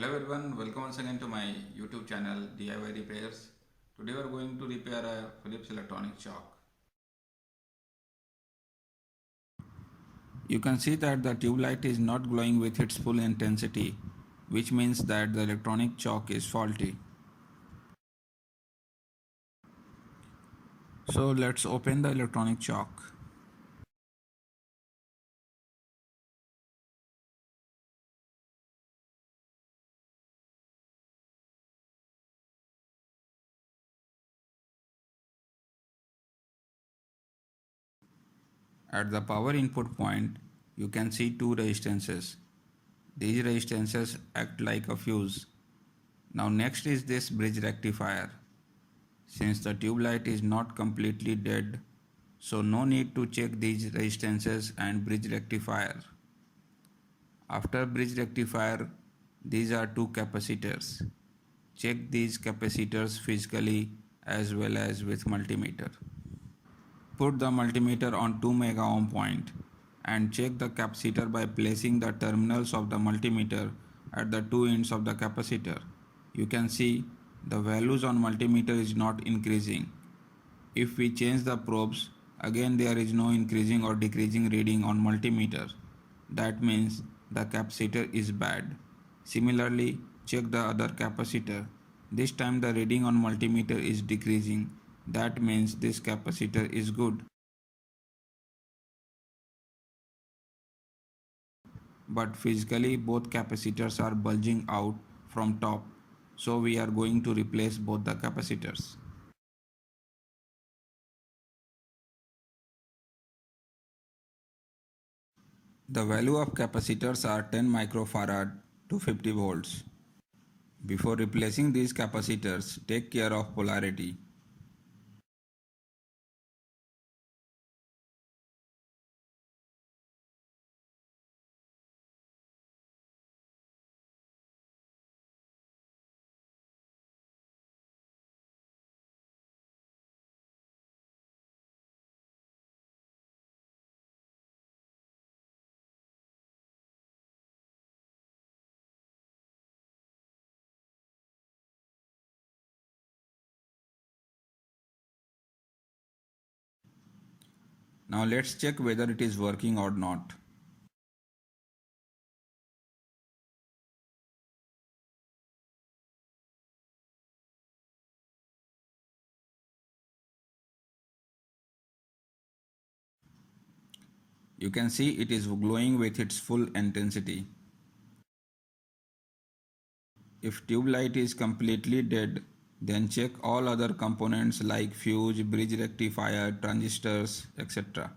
Hello everyone, welcome once again to my YouTube channel DIY Repairs. Today we are going to repair a Philips electronic chalk. You can see that the tube light is not glowing with its full intensity, which means that the electronic chalk is faulty. So let's open the electronic chalk. At the power input point, you can see two resistances. These resistances act like a fuse. Now next is this bridge rectifier. Since the tube light is not completely dead, so no need to check these resistances and bridge rectifier. After bridge rectifier, these are two capacitors. Check these capacitors physically as well as with multimeter. Put the multimeter on 2 mega ohm point and check the capacitor by placing the terminals of the multimeter at the two ends of the capacitor. You can see the values on multimeter is not increasing. If we change the probes, again there is no increasing or decreasing reading on multimeter. That means the capacitor is bad. Similarly, check the other capacitor. This time the reading on multimeter is decreasing. That means this capacitor is good. But physically both capacitors are bulging out from top. So we are going to replace both the capacitors. The value of capacitors are 10 microfarad to 50 volts. Before replacing these capacitors, take care of polarity. Now let's check whether it is working or not. You can see it is glowing with its full intensity. If tube light is completely dead, then check all other components like fuse, bridge rectifier, transistors, etc.